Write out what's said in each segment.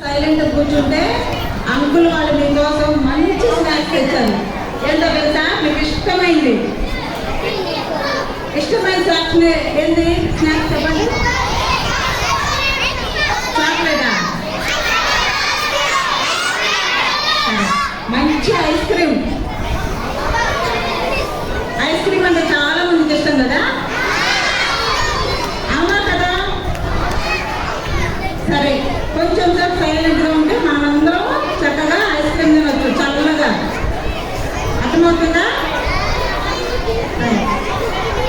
Silent కూర్చుంటే uncle వాళ్ళు మీకోసం మంచి స్నాక్స్ తెచ్చారు. ఏంటో తెలుసా? మీకు ఇష్టమైంది స్నాక్స్ ఏంది? స్నాక్స్ చెప్పండి. చాక్లెటా? మంచి ఐస్ క్రీమ్ అంటే చాలా మందికి ఇష్టం కదా, అవునా కదా? సరే, కొంచెం సేపు సైలెంట్గా ఉంటే మనందరం చక్కగా ఐస్ క్రీమ్ తినవచ్చు చల్లగా. అర్థమవుతుందా?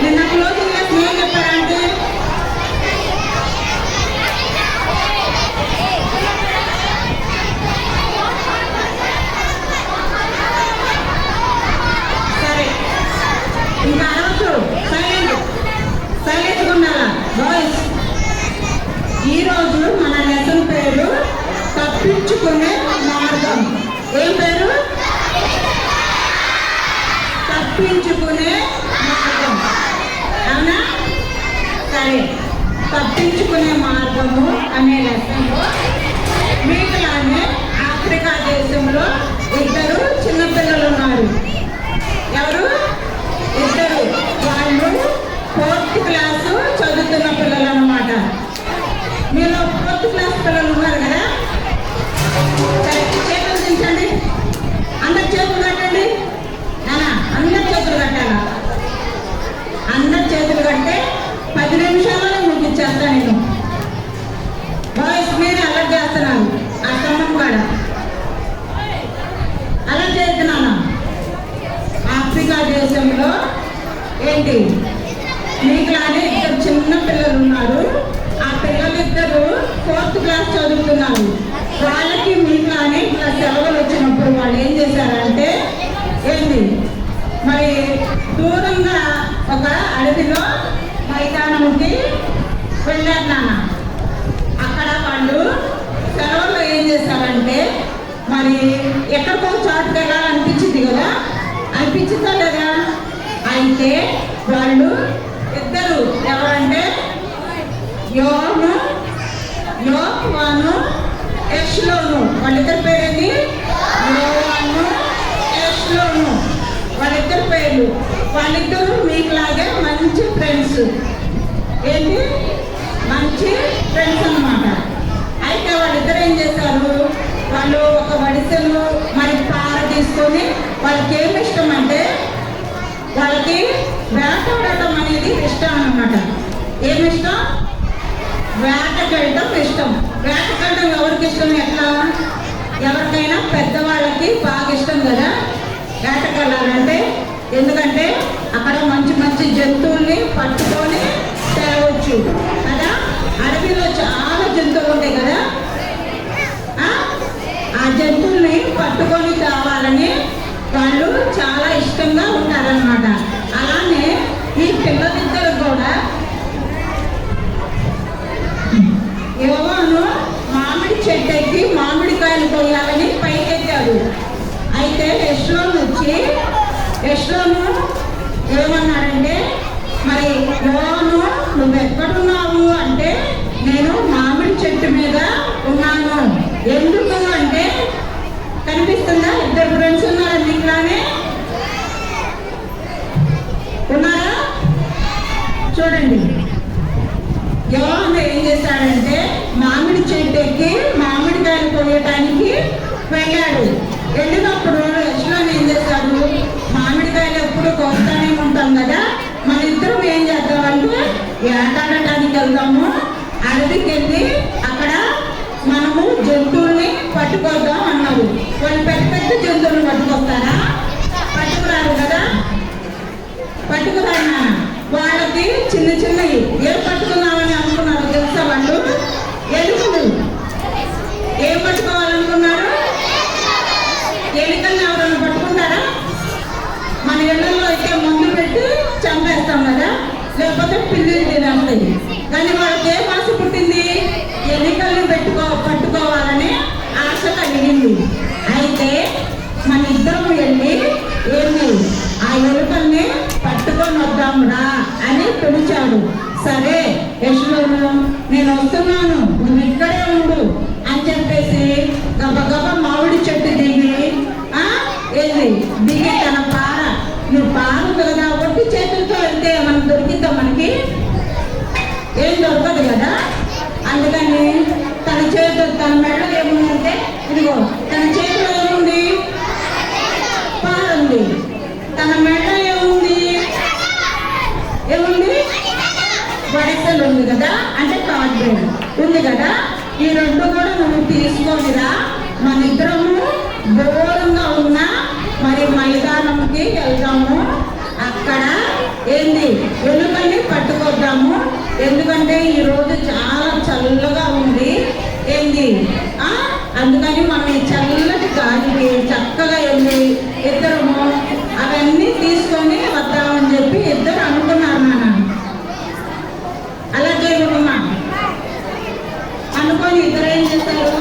నిన్న క్లోజింగ్ క్లాస్ ఏం చెప్పారంటే సరే, ఇంకా అనవచ్చు. సైలెంట్గా ఉండాలా బాయ్స్? ఈరోజు మన లెసన్ పేరు తప్పించుకునే మార్గం. ఏం పేరు? తప్పించుకునే మార్గం, అవునా? సరే, తప్పించుకునే మార్గము అనే లెసన్లో మీకులానే ఆఫ్రికా దేశంలో ఇద్దరు చిన్నపిల్లలు ఉన్నారు. ఎవరు? ఇద్దరు. వాళ్ళు 4th క్లాసు చదువుతున్న పిల్లలు అన్నమాట. మీరు 4th క్లాస్ పిల్లలు ఉన్నారు కదా, సరే చేతులు దించండి. అందరు చేతులు కట్టండి. అందరు చేతులు కట్టాలా? అందరు చేతులు కట్టే 10 నిమిషాలలో ముగించేస్తా నేను. బాయ్స్ మీరు అలా చేస్తున్నాను ఆ స్తంభం కాడ అలా చేస్తున్నాను. ఆఫ్రికా దేశంలో ఏంటి మీకులానే ఇద్దరు చిన్న పిల్లలు ఉన్నారు. ఆ పిల్లలిద్దరూ 4th క్లాస్ చదువుతున్నారు. వాళ్ళకి మీకులానే ఇట్లా సెలవులు వచ్చినప్పుడు వాళ్ళు ఏం చేశారంటే ఏంటి, మరి దూరంగా ఒక అడవిలో మైదానంకి వెళ్ళారు నాన్న. అక్కడ వాళ్ళు సెలవుల్లో ఏం చేశారంటే మరి ఎక్కడికో చాటుకు వెళ్ళాలనిపించింది కదా, అనిపించిందా లేదా? అయితే వాళ్ళు ఇద్దరు ఎవరంటే యోను ఎష్లోను, వాళ్ళిద్దరి పేరేంటి? యోను ఎష్లోను, వాళ్ళిద్దరి పేర్లు. వాళ్ళిద్దరూ మీకులాగే మంచి ఫ్రెండ్స్. ఏంటి? మంచి ఫ్రెండ్స్ అన్నమాట. అయితే వాళ్ళిద్దరు ఏం చేశారు, వాళ్ళు ఒక వడిసెలు మరి పార తీసుకొని, వాళ్ళకి ఏమి ఇష్టం అంటే వాళ్ళకి వేటాడటం అనేది ఇష్టం అన్నమాట. ఏమి ఇష్టం? వేటకెళ్ళటం ఇష్టం. వేటకెళ్ళడం ఎవరికి ఇష్టం? ఎట్లా? ఎవరికైనా పెద్దవాళ్ళకి బాగా ఇష్టం కదా వేటకెళ్ళాలంటే. ఎందుకంటే అక్కడ మంచి మంచి జంతువుల్ని పట్టుకొని తేవచ్చు కదా. అడవిలో చాలా జంతువులు ఉంటాయి కదా, ఆ జంతువుల్ని పట్టుకొని తేవాలని వాళ్ళు చాలా ఇష్టంగా ఉంటారన్నమాట. అలానే ఈ పిల్లలిద్దరు కూడా యోవాను మామిడి చెట్టు ఎక్కి మామిడికాయలు పోయాలని పైకెత్తాడు. అయితే యెష్లోను ఏమన్నాడంటే మరి యోవాను నువ్వు ఎక్కడున్నావు అంటే నేను మామిడి చెట్టు మీద ఉన్నాను. ఎందుకు అంటే కనిపిస్తుందా? ఇద్దరు ఫ్రెండ్స్ ఉన్నారా మీకులానే? ఉన్నారా? చూడండి, యోవాను ఏం చేశాడంటే మామిడి చెట్టు ఎక్కి మామిడికాయలు కోయటానికి వెళ్ళాడు. వెళ్ళినప్పుడు యెష్లోను ఏం చేశాడు, మామిడికాయలు ఎప్పుడు కోస్తానే ఉంటాం కదా, మన ఇద్దరం ఏం చేద్దామంటే వేటాడటానికి వెళ్దాము, అడవికి వెళ్ళి అక్కడ మనము జంతువుల్ని పట్టుకొద్దాం అన్నారు. వాళ్ళు పెద్ద పెద్ద జంతువులను పట్టుకొస్తారా? పట్టుకురారు కదా, పట్టుకురారు నాన్న. వాళ్ళకి చిన్న చిన్నవి ఏం పట్టుకున్నామని అనుకున్నారు తెలుసా? వాళ్ళు ఎలుకలు. ఏం పట్టుకోవాలనుకున్నారు? ఎలుకల్ని ఎవరైనా పట్టుకుంటారా? మన ఇళ్లలో అయితే మందు పెట్టి చంపేస్తాం కదా, లేకపోతే పిల్లిని తినేస్తాయి. కానీ వాళ్ళకి ఏ ఆశ పుట్టింది? ఎలుకల్ని పట్టుకోవాలని ఆశ కలిగింది. అయితే మన ఇద్దరం వెళ్ళి ఏంటి ఆ ఎలుకల్ని పట్టుకొని వద్దామురా అని పిలిచాడు. సరే యెష్లోను నేను వస్తున్నాను, నువ్వు ఇక్కడే ఉండు అని చెప్పేసి తన మెడలో ఏముందంటే ఇదిగో తన చేతిలో ఏముంది పాలుంది, తన మెడలో ఏముంది వడిసెలు ఉంది కదా, అంటే కార్డ్బోర్డ్ ఉంది కదా. ఈ రెండు కూడా నువ్వు తీసుకొనిరా, మన ఇద్దరము దూరంగా ఉన్న మరి మైదానంకి వెళ్దాము. అక్కడ ఏంది ఎలుకల్ని పట్టుకొద్దాము. ఎందుకంటే ఈరోజు చాలా చల్లగా ఉంది ఏంది అందుకని మనం ఈ చల్లటి గాలికి చక్కగా వెళ్ళి ఇద్దరము అవన్నీ తీసుకొని వద్దామని చెప్పి ఇద్దరు అనుకున్నారు. నాన్న అలా చేయకుండా అనుకొని ఇద్దరు ఏం చేస్తారు,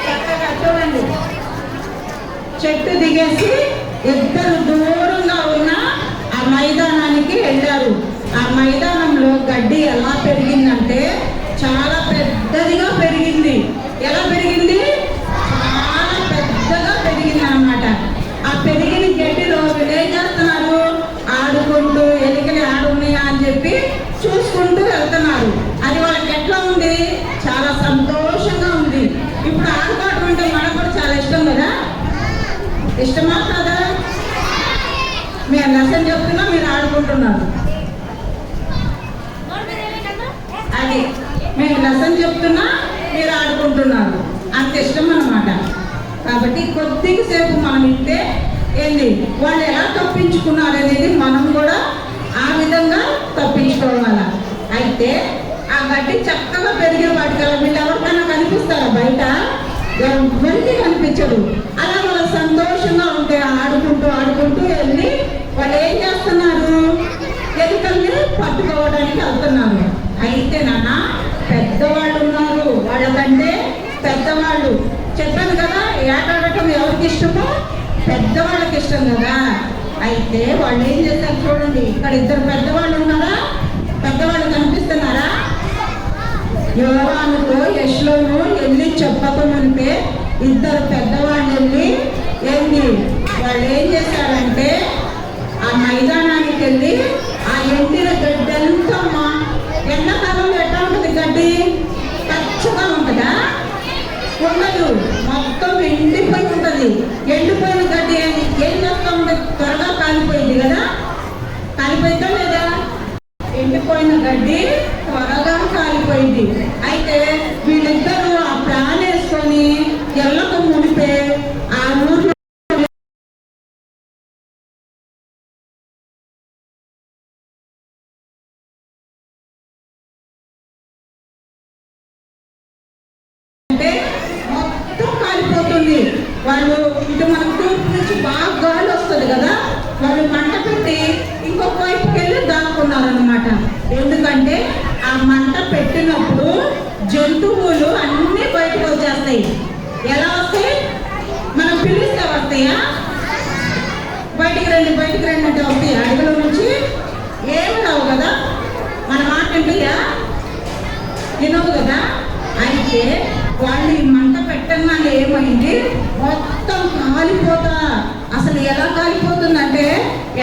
చక్కగా చూడండి చెట్టు దిగేసి ఇద్దరు దూరంగా ఉన్న ఆ మైదానానికి వెళ్ళారు. ఆ మైదానంలో గడ్డి ఎలా పెరిగిందంటే చాలా పెద్దదిగా పెరిగింది. ఎలా పెరిగింది? చాలా పెద్దగా పెరిగింది అన్నమాట. ఆ పెరిగిన గడ్డిలో వీళ్ళు ఏం చేస్తున్నారు, ఆడుకుంటూ ఎలికలు ఆడున్నాయా అని చెప్పి చూసుకుంటూ వెళ్తున్నారు. అది వాళ్ళకి ఎట్లా ఉంది, చాలా సంతోషంగా ఉంది. ఇప్పుడు ఆడుకోవడం అంటే మనకు కూడా చాలా ఇష్టం కదా, ఇష్టమా కదా? మీరు లెసన్ చెప్తున్నా మీరు ఆడుకుంటున్నారు. అది మేము లెసన్ చెప్తున్నా మీరు ఆడుకుంటున్నారు, అంత ఇష్టం అన్నమాట. కాబట్టి కొద్దిసేపు మనం ఇస్తే ఏంది వాళ్ళు ఎలా తప్పించుకున్నారు అనేది మనం కూడా ఆ విధంగా తప్పించుకోవాలా. అయితే ఆ గడ్డి చక్కగా పెరిగే వాటికి వీళ్ళు ఎవరికైనా కనిపిస్తారా? బయట ఎవరికి కనిపించదు. అలా వాళ్ళు సంతోషంగా ఉంటే ఆడుకుంటూ ఆడుకుంటూ వెళ్ళి వాళ్ళు ఏం చేస్తున్నారు, ఎలుకల్ని పట్టుకోవడానికి వెళ్తున్నారు. అయితే నాన్న పెద్దవాళ్ళు ఉన్నారు, వాళ్ళకంటే పెద్దవాళ్ళు చెప్పాను కదా, ఏటాడటం ఎవరికి ఇష్టమో పెద్దవాళ్ళకి ఇష్టం కదా. అయితే వాళ్ళు ఏం చేస్తారు చూడండి, ఇక్కడ ఇద్దరు పెద్దవాళ్ళు ఉన్నారా, పెద్దవాళ్ళు కనిపిస్తున్నారా? యోహానుతో యెషూను వెళ్ళి చెప్పకముందే ఇద్దరు పెద్దవాళ్ళు వెళ్ళి ఏంటి వాళ్ళు ఏం చేశారంటే ఆ మైదానానికి వెళ్ళి ఆ ఎండిన గడ్డి అంతా ఎండాకాలంలో ఎట్లా ఉంటుంది గడ్డి, పచ్చగా ఉంటుందా? ఉండదు, మొత్తం ఎండిపోయి ఉంటుంది. ఎండిపోయిన గడ్డి ఏం చేస్తూ ఉంటుంది, త్వరగా కాలిపోయింది కదా, కాలిపోయిందా లేదా? ఎండిపోయిన గడ్డి త్వరగా కాలిపోయింది. అయితే వీళ్ళిద్దరూ ఆ ప్లాన్ వేసుకొని ఎల్లకు మునిపే ఆ ఊర్లో మొత్తం కాలిపోతుంది. వాళ్ళు ఇటు మన తూర్పు నుంచి బాగా గాలి వస్తుంది కదా, వాళ్ళు మంట పెట్టి ఇంకొక వైపుకి వెళ్ళి దాక్కున్నారనమాట. ఎందుకంటే ఆ మంట పెట్టినప్పుడు జంతువులు అన్నీ బయటకు వచ్చేస్తాయి. ఎలా వస్తాయి? మనం పిలిస్తే వస్తాయా? బయటికి రండి బయటికి రండి అంటే వస్తాయి. అడవిలో నుంచి ఏమి రావు కదా, మన మాట ఏంటయ్యా వినవు కదా. అయితే వాళ్ళు ఈ మంట పెట్టగానే ఏమైంది, మొత్తం కాలిపోతా. అసలు ఎలా కాలిపోతుందంటే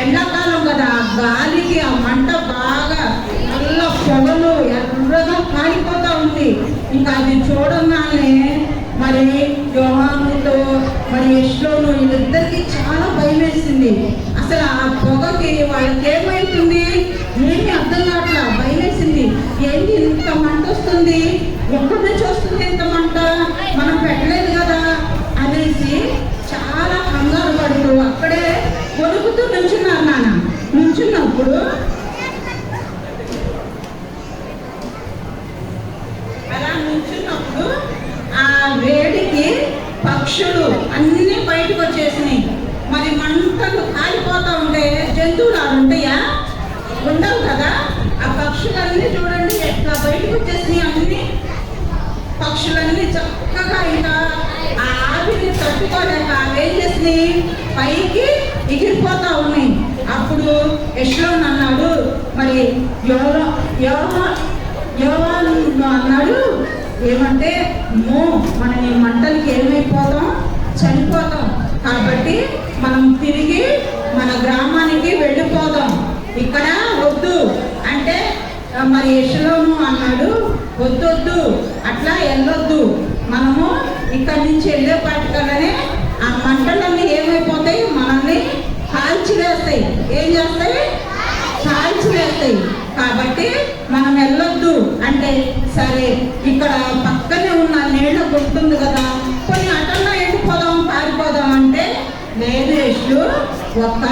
ఎండాకాలం కదా, ఆ గాలికి ఆ మంట బాగా నల్ల పొగలు ఎర్రగా కాలిపోతా ఉంది. ఇంకా అది చూడగానే మరి యోహానుతో మరి యెషూను వీళ్ళిద్దరికి చాలా భయం వేసింది. అసలు ఆ పొగకి వాళ్ళకి ఏమైతుంది ఏమి అర్థం కావట్లా, భయం వేసింది. ఏంటి ఇంత మంట వస్తుంది, ఎక్కడి నుంచి వస్తుంది ఇంత మంట, మనం పెట్టలేదు కదా అనేసి చాలా కంగారు పడుతూ అక్కడే వణుకుతూ నుంచున్నారు. నాన్న నుంచున్నప్పుడు అలా నుంచున్నప్పుడు ఆ వేడికి పక్షులు అన్నీ బయటకు వచ్చేసినాయి. మరి మంటలు కాలిపోతా ఉంటే జంతువులు అవి ఉంటాయా? ఉండవు కదా. ఆ పక్షులన్నీ చూడండి ఎట్లా బయటకు వచ్చేసినాయి. అన్ని పక్షులన్నీ చక్కగా ఇంకా ఆ ఆవిరిని తట్టుకోలేక అవేం చేసినాయి, పైకి ఎగిరిపోతా ఉన్నాయి. అప్పుడు యెషూను అన్నాడు, మరి యోహాను అన్నాడు ఏమంటే, మనం ఈ మంటలకి ఏమైపోతాం, చనిపోతాం. కాబట్టి మనం తిరిగి మన గ్రామానికి వెళ్ళిపోదాం, ఇక్కడ వద్దు అంటే మరి యెషూను అన్నాడు, వద్దొద్దు అట్లా వెళ్ళొద్దు, మనము ఇక్కడి నుంచి వెళ్ళే పాటికల్లానే ఆ మంటలన్నీ ఏమైపోతాయి, మనల్ని కాల్చివేస్తాయి. ఏం చేస్తాయి? కాల్చివేస్తాయి. కాబట్టి మనం వెళ్ళొద్దు అంటే సరే, ఇక్కడ పక్కనే ఉన్న నీళ్ళ గుర్తుంది కదా, కొన్ని అటన్నా ఎండిపోదాం పారిపోదాం అంటే లేదు యశు, ఒక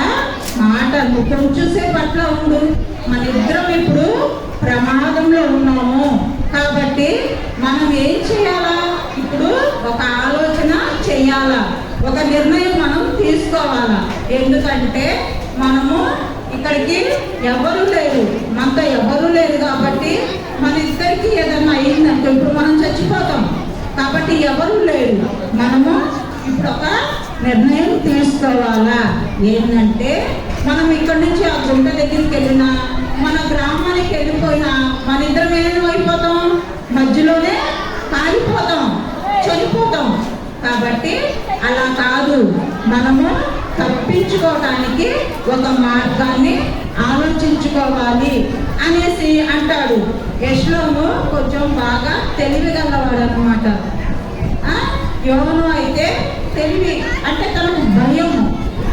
మాట నువ్వు కొంచెంసేపు అట్లా ఉండు, మన ఇద్దరం ఇప్పుడు ప్రమాదంలో ఉన్నాము. కాబట్టి మనం ఏం చేయాలా? ఇప్పుడు ఒక ఆలోచన చెయ్యాలా, ఒక నిర్ణయం మనం తీసుకోవాలా. ఎందుకంటే మనము ఇక్కడికి ఎవరు లేరు, మనతో ఎవరు లేరు. కాబట్టి మన ఇద్దరికి ఏదన్నా అయిందంటే ఇప్పుడు మనం చచ్చిపోతాం. కాబట్టి ఎవరు లేరు, మనము ఇప్పుడు ఒక నిర్ణయం తీసుకోవాలా. ఏంటంటే మనం ఇక్కడి నుంచి ఆ గుంట దగ్గరికి వెళ్ళినా, మన గ్రామానికి వెళ్ళిపోయినా మన ఇద్దరం ఏమైపోతాం? మధ్యలోనే కాలిపోతాం, చనిపోతాం. కాబట్టి అలా కాదు, మనము తప్పించుకోవడానికి ఒక మార్గాన్ని ఆలోచించుకోవాలి అనేసి అంటాడు. యెషూను కొంచెం బాగా తెలివి గలవాడు అనమాట. యోను అయితే తెలివి అంటే తనకు భయము,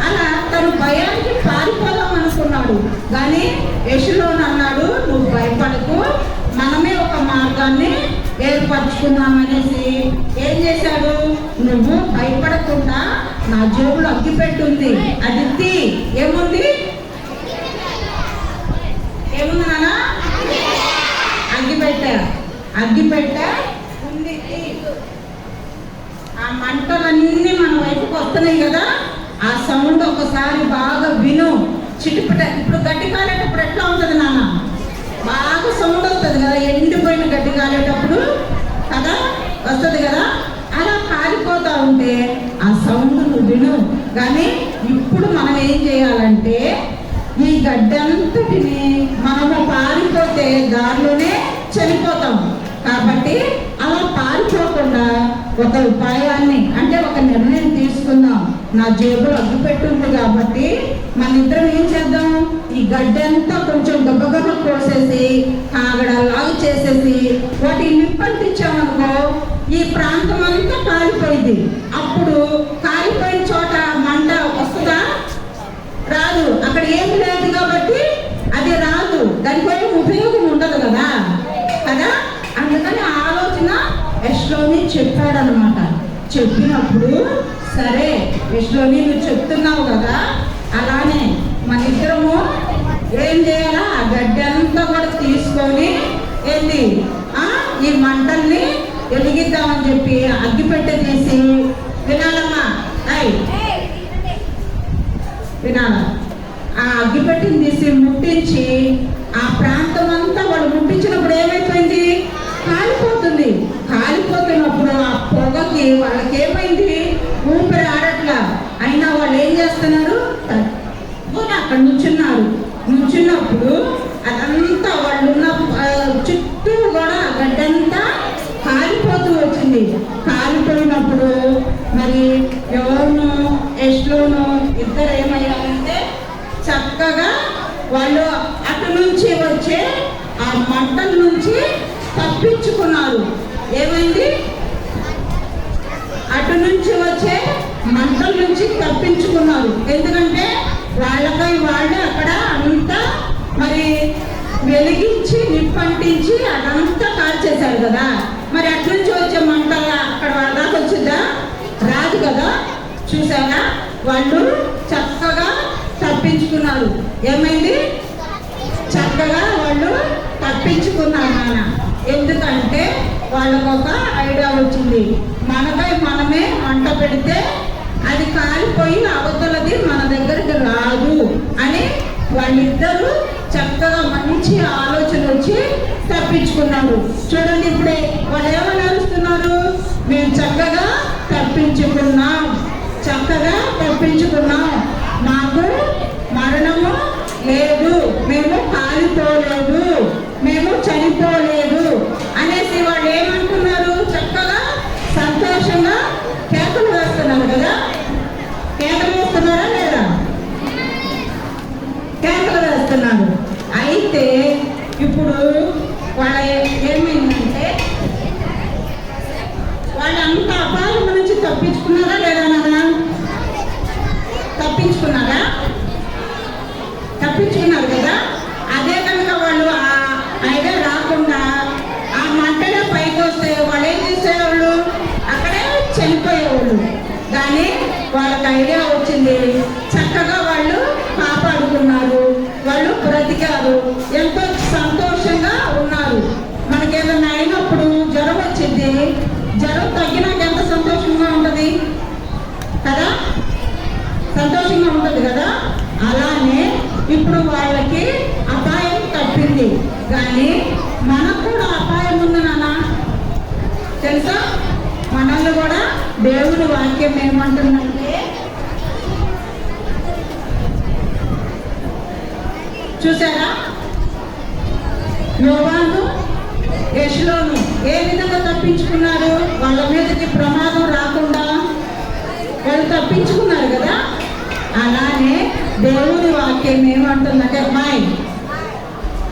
అలా తను భయానికి పారిపోదాం అనుకున్నాడు. కానీ యెషూను అన్నాడు, నువ్వు భయపడకు, మనమే ఒక మార్గాన్ని ఏర్పరచుకున్నామనేసి ఏం చేశాడు? నువ్వు భయపడకుండా నా జేబులో అగ్గిపెట్టుంది, అది ఏముంది? ఏముంది నాన్న? అగ్గిపెట్ట ఉంది. ఆ మంటలన్నీ మన వైపుకి వస్తున్నాయి కదా, ఆ సౌండ్ ఒకసారి బాగా విను. చిటిపట ఇప్పుడు గడ్డి కాలేటప్పుడు ఎట్లా ఉంటుంది నాన్న? బాగా సౌండ్ వస్తుంది కదా, ఎండిపోయిన గడ్డి కాలేటప్పుడు కదా వస్తుంది కదా, అలా కాలిపోతూ ఉంటే ఆ సౌండ్ నువ్వు విను. కానీ ఇప్పుడు మనం ఏం చేయాలంటే ఈ గడ్డంతటిని మనము పారిపోతే దారిలోనే చనిపోతాం. కాబట్టి అలా పారిపోకుండా ఒక ఉపాయాన్ని అంటే ఒక నిర్ణయం తీసుకుందాం. నా జేబులో అగ్గిపెట్టుంది కాబట్టి మన ఇద్దరం ఏం చేద్దాం? ఈ గడ్డంతా కొంచెం గబ్బగబ్బ కోసేసి కాగడలాగా చేసేసి వాటి నిప్పంటించామనుకో ఈ ప్రాంతం అంతా కాలిపోయింది. అప్పుడు కాలిపోయిన చోట మంట వస్తుందా? రాదు. అక్కడ ఏమి లేదు కాబట్టి అది రాదు, దానిపైన ఉపయోగం ఉండదు కదా కదా. అందుకని ఆలోచన యెషూని చెప్పాడనమాట. చెప్పినప్పుడు సరే యెషూని నువ్వు చెప్తున్నావు కదా, అలానే మన ఇద్దరము ఏం చేయాలా? ఆ గడ్డి అంతా కూడా తీసుకొని ఏంటి ఈ మంటల్ని వెలిగిద్దామని చెప్పి అగ్గిపెట్టె తీసి వినాలమ్మా, వినాల ఆ అగ్గిపెట్టిని తీసి ముట్టించి ఆ ప్రాంతం అంతా వాళ్ళు ముట్టించినప్పుడు ఏమైపోయింది? కాలిపోతుంది. కాలిపోతున్నప్పుడు ఆ పొగకి వాళ్ళకి ఏమైంది? ఊపిరి ఆడట్లా. అయినా వాళ్ళు ఏం చేస్తున్నారు? అక్కడ నుంచున్నప్పుడు అదంతా వాళ్ళున్న చుట్టూ కూడా గడ్డంతా కాలిపోతూ వచ్చింది. కాలిపోయినప్పుడు మరి యోను యెషూను ఇద్దరు ఏమయ్యారంటే చక్కగా వాళ్ళు అటు నుంచి వచ్చే ఆ మంటల నుంచి తప్పించుకున్నారు. ఏమైంది? అటు నుంచి వచ్చే మంటల నుంచి తప్పించుకున్నారు. ఎందుకంటే వాళ్ళకై వాళ్ళే అక్కడ అంతా మరి వెలిగించి నిప్పంటించి అదంతా కాల్చేశారు కదా. మరి అటు నుంచి వచ్చే మంట అక్కడ వాళ్ళ దాకా వచ్చిందా? రాదు కదా. చూసారా? వాళ్ళు చక్కగా తప్పించుకున్నారు. ఏమైంది? చక్కగా వాళ్ళు తప్పించుకున్నారు నాన్న. ఎందుకంటే వాళ్ళకు ఒక ఐడియా వచ్చింది, మనకై మనమే మంట పెడితే అది కాలిపోయి అవతలది మన దగ్గరికి రాదు అని వాళ్ళిద్దరూ చక్కగా మంచి ఆలోచన వచ్చి తప్పించుకున్నారు. చూడండి, ఇప్పుడే వాళ్ళు ఏమని అరుస్తున్నారు? మేము చక్కగా తప్పించుకున్నాం, మాకు మరణము లేదు, మేము కాలిపోలేదు, మేము చనిపోలేదు అనేసి వాళ్ళు ఏమంటున్నారు? చక్కగా సంతోషంగా కేకలు వేస్తున్నారు కదా. కేకలు వేస్తున్నారా లేదా? కేకలు వేస్తున్నారు. అయితే ఇప్పుడు వాళ్ళ ఏమైందంటే వాళ్ళంతా అపాలు తప్పించుకున్నారా లేదా నాన్న? తప్పించుకున్నారా? తప్పించుకున్నారు కదా. అదే కనుక వాళ్ళు ఆ ఐడియా రాకుండా ఆ మంటలో పైకి వస్తే వాళ్ళు ఏం చేసేవాళ్ళు? అక్కడే చనిపోయేవాళ్ళు. కానీ వాళ్ళకి ఐడియా వచ్చింది, చక్కగా వాళ్ళు కాపాడుకున్నారు, వాళ్ళు బ్రతికారు, ఎంతో సంతోషంగా ఉన్నారు. మనకేదన్నా అయినప్పుడు జ్వరం వచ్చింది, జ్వరం తగ్గినాక ఎంత సంతోషంగా ఉంటుంది కదా, సంతోషంగా ఉంటుంది కదా. అలానే ఇప్పుడు వాళ్ళకి అపాయం తప్పింది, కానీ మనకు కూడా అపాయం ఉంది నాన్న, తెలుసా? మనల్ని కూడా దేవుని వాక్యం ఏమంటుందంటే, చూసారా, యోవాను యెషూలోను ఏ విధంగా తప్పించుకున్నారు? వాళ్ళ మీదకి ప్రమాదం రాకుండా వాళ్ళు తప్పించుకున్నారు కదా. అలానే దేవుని వాక్యం ఏమంటుందంటే, అమ్మాయి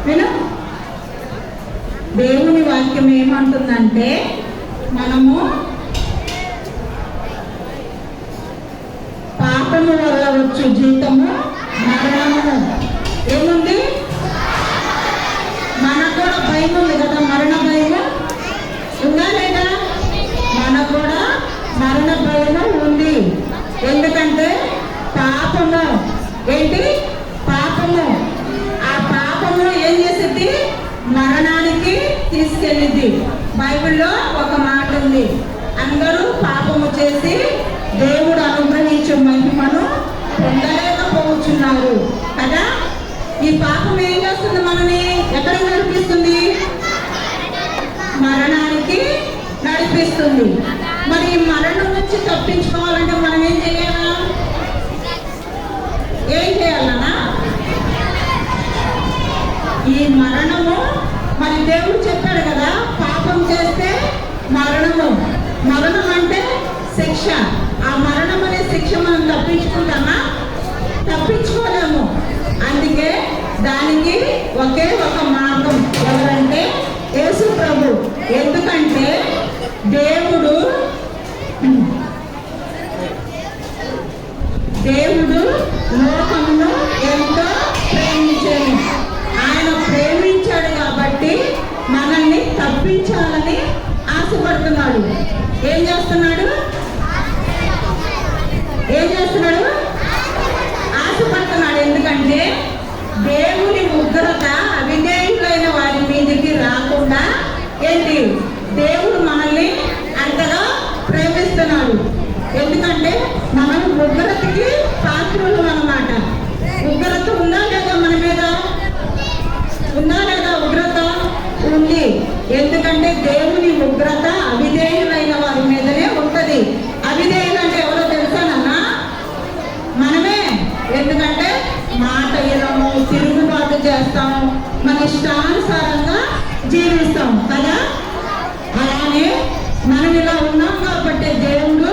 విను, దేవుని వాక్యం ఏమంటుందంటే, మనము పాపము వల్ల వచ్చు జీతము మరణము. ఏముంది? మనకు కూడా భయం ఉంది కదా, మరణ భయం ఉందా లేదా? మనకు కూడా మరణ భయం ఉంది. ఎందుకంటే పాపము ఏంటి? పాపము. ఆ పాపము ఏం చేసింది? మరణానికి తీసుకెళ్ళింది. బైబిల్లో ఒక మాట ఉంది, అందరూ పాపము చేసి దేవుడు అనుగ్రహించే మహిమను పొందలేకపోతున్నారు కదా. ఈ పాపం ఏం చేస్తుంది? మనని ఎక్కడ నడిపిస్తుంది? మరణానికి నడిపిస్తుంది. మరి ఈ మరణం నుంచి తప్పించుకోవాలంటే మనం ఏం చేయాలా? ఏం చేయాలన్నా? ఈ మరణము మరి దేవుడు చెప్పాడు కదా, పాపం చేస్తే మరణము. మరణం అంటే శిక్ష. ఆ మరణం అనే శిక్ష మనం తప్పించుకుంటామా? తప్పించుకోలేము. అందుకే దానికి ఒకే ఒక మార్గం, ఎవరంటే యేసు ప్రభు. ఎందుకంటే దేవుడు లోకమును ఎంతో ప్రేమించాడు. ఆయన ప్రేమించాడు కాబట్టి మనల్ని తప్పించాలని ఆశపడుతున్నాడు. ఏం చేస్తున్నాడు? ఆశపడుతున్నాడు. ఎందుకంటే దేవుని ఉగ్రత అవిధేయులైన వారి మీదకి రాకుండా ఏంటి? దేవుడు మనల్ని అంతగా ప్రేమిస్తున్నాడు. ఎందుకంటే మనం ఉగ్రతకి పాత్రులు అన్నమాట. ఉగ్రత ఉందా లేదా మన మీద? ఉందా లేదా? ఉగ్రత ఉంది. ఎందుకంటే దేవుని ఉగ్రత అవిధేయులైన వారి మీదనే ఉంటది. అవిధేయులు అంటే ఎవరో తెలుసానన్నా? మనమే. ఎందుకంటే మాట వినము, తిరుగుబాటు చేస్తాము, మన ఇష్టానుసారంగా జీవిస్తాం కదా. అలానే మనం ఇలా ఉన్నాం కాబట్టి దేవుడు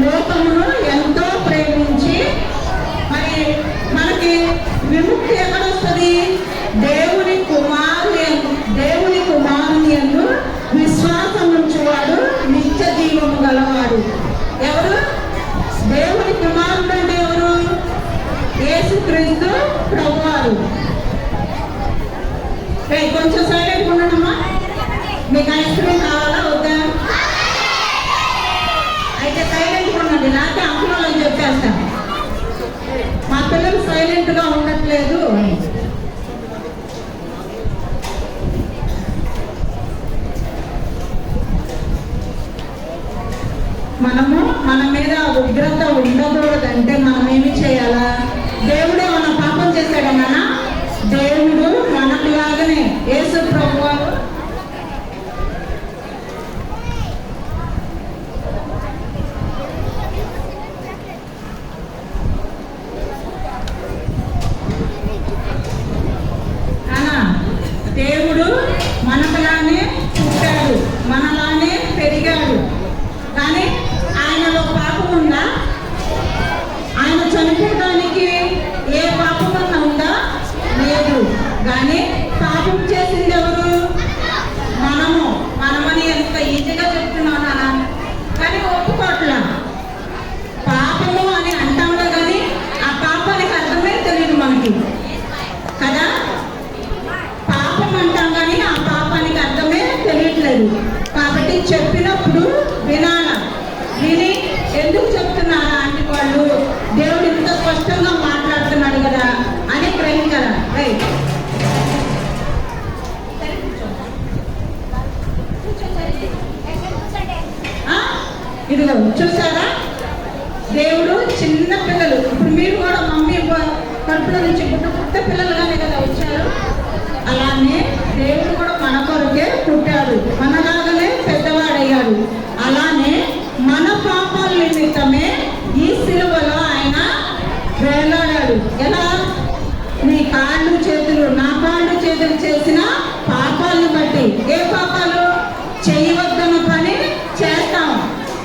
లోకమును ఎంతో ప్రేమించి మరి మనకి విముక్తి ఎక్కడొస్తుంది? దేవుని కుమారుని యందు విశ్వాసం ఉంచువాడు నిత్య జీవము గలవాడు. ఎవరు? దేవుని కుమారుడు అంటే ఎవరు? యేసుక్రీస్తు ప్రభువారు. కొంచెం సైలెంట్ ఉండడమ్మా. మీకు ఐస్ క్రీమ్ కావాలా వద్దా? అయితే సైలెంట్ ఉండండి, నాకే అంకులో అని చెప్పేస్తా. మా పిల్లలు సైలెంట్ గా ఉండట్లేదు. మనము మన మీద ఉగ్రత ఉండకూడదంటే మనం ఏమి చేయాలా? దేవుడే మన పాపం చేశాడన్నా, దేవుడు మనకు లాగానే యేసు ప్రభువారు దేవుడు మనకులానే పుట్టాడు, మనలానే పెరిగాడు. కానీ ఆయనలో పాపం ఉందా? ఆయన చనిపోవడానికి ఏ పాపమన్నా ఉందా? లేదు. కానీ పాపం చేసింది ఎవరు? చూసారా? దేవుడు చిన్న పిల్లలు, ఇప్పుడు మీరు కూడా మమ్మీ కడుపులో నుంచి పుట్ట పిల్లలుగానే కదా వచ్చారు. అలానే దేవుడు కూడా మన కొరకే పుట్టాడు, మనలాగానే పెద్దవాడయ్యాడు. అలానే మన పాపాల నిమిత్తమే ఈ సిలువలో ఆయన వేలాడాడు. ఎలా? నీ కాళ్ళు చేతులు, నా కాళ్ళు చేతులు చేసిన పాపాలను బట్టి. ఏ పాపాలు? చేయవద్దన్న పని చేస్తాం.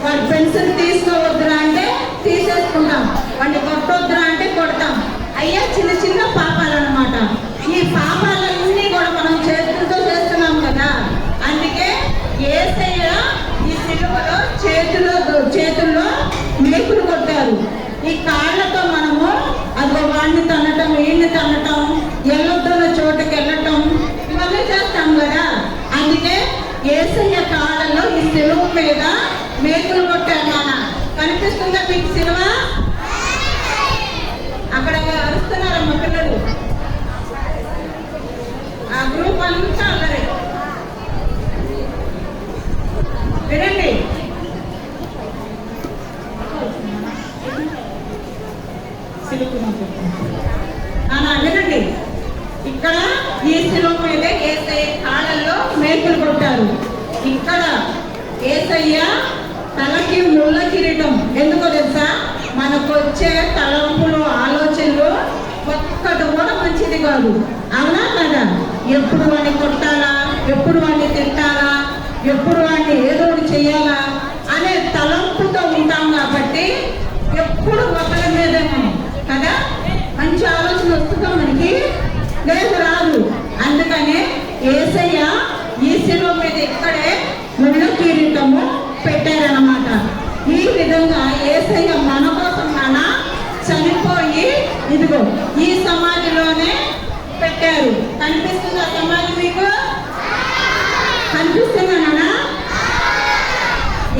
వాడు పెన్సిల్ తీసుకోవద్దురా అంటే తీసేసుకుంటాం, వాడిని కొట్టొద్దురా అంటే కొడతాం. అయ్యా చిన్న చిన్న పాపాలు అన్నమాట. ఈ పాపాలన్నీ కూడా మనం చేతులతో చేస్తున్నాం కదా. అందుకే యేసయ్య ఈ సిలువలో చేతుల్లో మేకులు కొట్టారు. ఈ కాళ్ళతో మనము అదిగో వాడిని తన్నటం, వీడిని తన్నటం, ఎల్లొద్దున్న చోటుకి వెళ్ళటం, ఇవన్నీ చేస్తాం కదా. అందుకే యేసయ్య కాళ్ళలో ఈ సిలువ మీద మేకులు కొట్టారు. నాన్న కనిపిస్తుందా మీకు సిలువ? అక్కడ అరుస్తున్నారమ్మ పిల్లలు, ఆ గ్రూప్ అంతా అల్లరే. వినండి, వినండి. ఇక్కడ ఈ శిలువ మీద యేసయ్య కాళ్ళల్లో మేకులు కొట్టారు. ఇక్కడ యేసయ్య తలకి ముళ్ళ కిరీటం. ఎందుకో తెలుసా? మనకు వచ్చే తలంపులు, ఆలోచనలు ఒక్కటి కూడా మంచిది కాదు. అవునా కదా? ఎప్పుడు వాడిని కొట్టాలా, ఎప్పుడు వాడిని తిట్టాలా, ఎప్పుడు వాడిని ఏదో చెయ్యాలా అనే తలంపుతో ఉంటాం. కాబట్టి ఎప్పుడు ఒకరి మీదే కదా మంచి ఆలోచన వస్తుందో మనకి? లేదు, రాదు. అందుకనే యేసయ్య ఈ శిలువ మీద ఇక్కడే ముళ్ళ కిరీటము పెట్టారన్నమాట. ఈ విధంగా యేసయ్య మన కోసం మన చనిపోయి ఇదిగో ఈ సమాధిలోనే పెట్టారు. కనిపిస్తుందా సమాధి మీకు? కనిపిస్తుందా?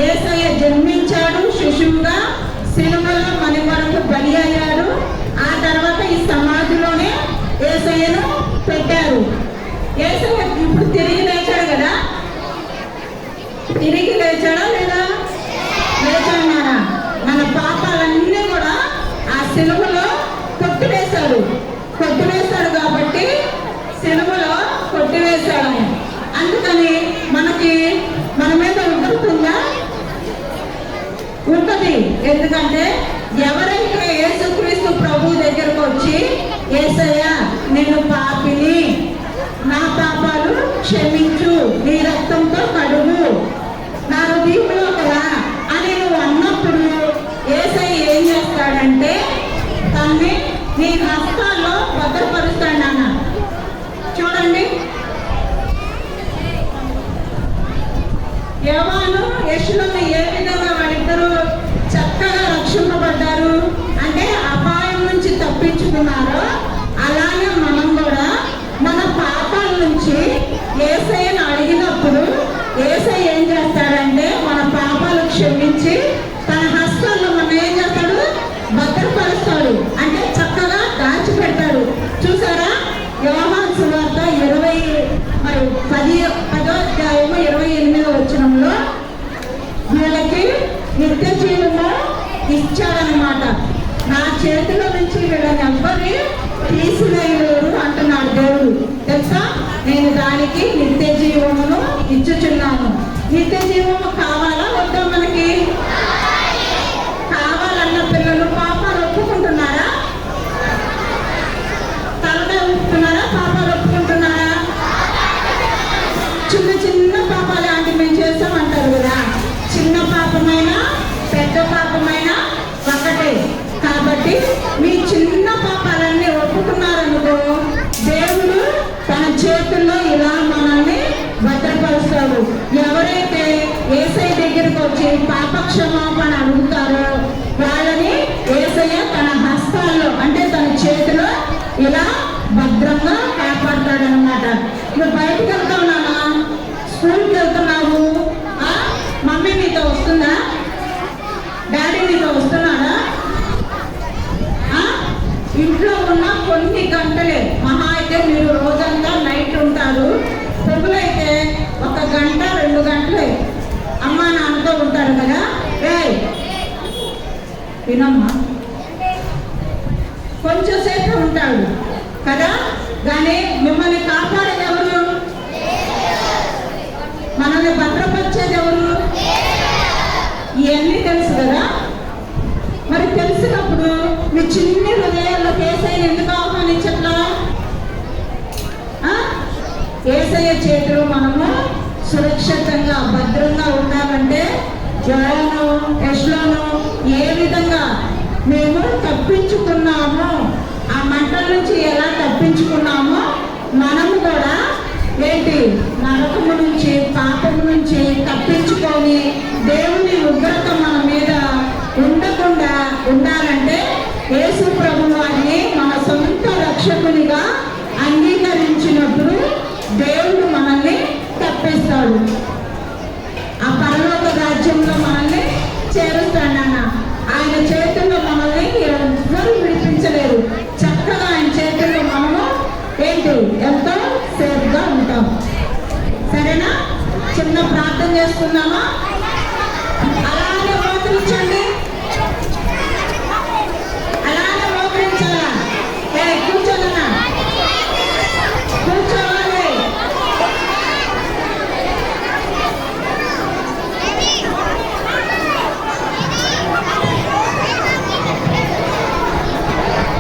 యేసయ్య జన్మించాడు శిశువుగా, సిలువలో మన కొరకు బలి అయ్యాడు. ఆ తర్వాత ఈ సమాధిలోనే యేసయ్యను పెట్టారు. యేసయ్య ఇప్పుడు తిరిగి లేచాడు కదా. తిరిగి లేచాడా లేదా? లేచాడా? మన పాపాలన్నీ కూడా ఆ సిలువలో కొట్టివేశాడు. కాబట్టి సిలువలో కొట్టివేశాడు. అందుకని మనకి మన మీద ఉంటుందా? ఉంటుంది. ఎందుకంటే ఎవరైతే యేసుక్రీస్తు ప్రభు దగ్గరకు వచ్చి యేసయ్య నేను పాపిని, నా పాపాలు క్షమించు, నీ రక్తంతో కడుగు, నా హృదయంలో కదా అని నువ్వు అన్నప్పుడు యేసయ్య ఏం చేస్తాడంటే తన్ని నీ హస్తాల్లో భద్రపరుస్తాడు. నాన్న చూడండి, యోహాను యేసులను ఏ విధంగా వాళ్ళిద్దరూ చక్కగా రక్షింపబడ్డారు అంటే అపాయం నుంచి తప్పించుకున్నారో, అలానే మనం కూడా మన పాపాల నుంచి యేసయ్యను అడిగినప్పుడు యేసయ్య ఏం చేస్తాడంటే మన పాపాలు క్షమించి తన హస్తాల్లో మనం ఏం చేస్తాడు? భద్రపరుస్తాడు. అంటే చక్కగా దాచిపెడతాడు. చూసారా? యోహాను సువార్త 10:28 వచనంలో వీళ్ళకి నిత్య జీవము ఇచ్చాడనమాట. నా చేతిలో నుంచి వీళ్ళని ఎవ్వరి తీసివేయలేరు అంటున్నాడు దేవుడు. తెలుసా? నేను దానికి నిత్య జీవమును ఇచ్చుచున్నాను. నిత్య జీవము కావాలా వద్దా? మనకి కావాలన్న పిల్లలు పాపాలు ఒప్పుకుంటున్నారా? తలగా ఒప్పుకున్నారా? పాపాలు ఒప్పుకుంటున్నారా? చిన్న చిన్న పాపాలు అంటే మేము చేస్తామంటారు కదా. చిన్న పాపమైనా పెద్ద పాపమైనా ఒకటే. కాబట్టి మీ చిన్న పాపాలన్నీ ఒప్పుకున్నారనుకో, దేవుడు తన చేతుల్లో ఇలా మనల్ని భద్రపరుస్తాడు. ఎవరైతే యేసయ్య దగ్గరికి వచ్చి పాప క్షమాపణ అడుగుతారో వాళ్ళని యేసయ్య తన హస్తాల్లో అంటే తన చేతిలో ఇలా భద్రంగా కాపాడతాడనమాట. నువ్వు బయటకు వెళ్తావు నాన్న, స్కూల్కి వెళ్తున్నావు, మమ్మీ నీతో వస్తుందా? డాడీ నీతో వస్తున్నాడా? ఇంట్లో ఉన్న కొన్ని గంటలే, మహా అయితే మీరు రోజంతా నైట్ ఉంటారు. పొద్దులైతే 1 గంట 2 గంటలే అమ్మా నాన్నతో ఉంటారు కదా. వినమ్మా, కొంచెం సేపు ఉంటాడు కదా, కానీ మిమ్మల్ని కాపాడేది ఎవరు? మనల్ని భద్రపరిచేది ఎవరు? ఇవన్నీ తెలుసు కదా. మరి తెలిసినప్పుడు మీ చిన్ని హృదయాల్లో యేసయ్యని ఎందుకు ఆహ్వానించట్లా? యేసయ్య చేతిలో మనము సురక్షితంగా భద్రంగా ఉండాలంటే జోను యెష్లోను ఏ విధంగా మేము తప్పించుకున్నామో, ఆ మంటల నుంచి ఎలా తప్పించుకున్నామో మనము కూడా ఏంటి నరకము నుంచి పాపము నుంచి తప్పించుకొని దేవుని ఉగ్రత మన మీద ఉండకుండా ఉండాలంటే యేసు ప్రభు వారిని మన సొంత రక్షకునిగా అంగీకరించినప్పుడు దేవుడు మనల్ని తప్పిస్తాడు, ఆ పరలోక రాజ్యంలో మనల్ని చేరుస్తాడన్న. ఆయన చేతుల్లో మనల్ని ఎవరు విడిపించలేరు. చక్కగా ఆయన చేతుల్లో మనము ఏంటి ఎంతో సేఫ్గా ఉంటాం. సరేనా? చిన్న ప్రార్థన చేసుకుందామా? అలానే మోకరించండి, అలానే మోకరించాలా? కూర్చోదన్నా, కూర్చోవాలి.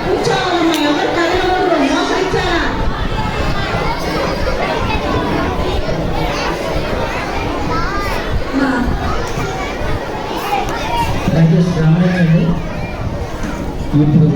కూర్చోవాలమ్మా, ఎవరు కదలకూడదు, మోకరించాలా? దయచేసి రామాయణ ఇప్పుడు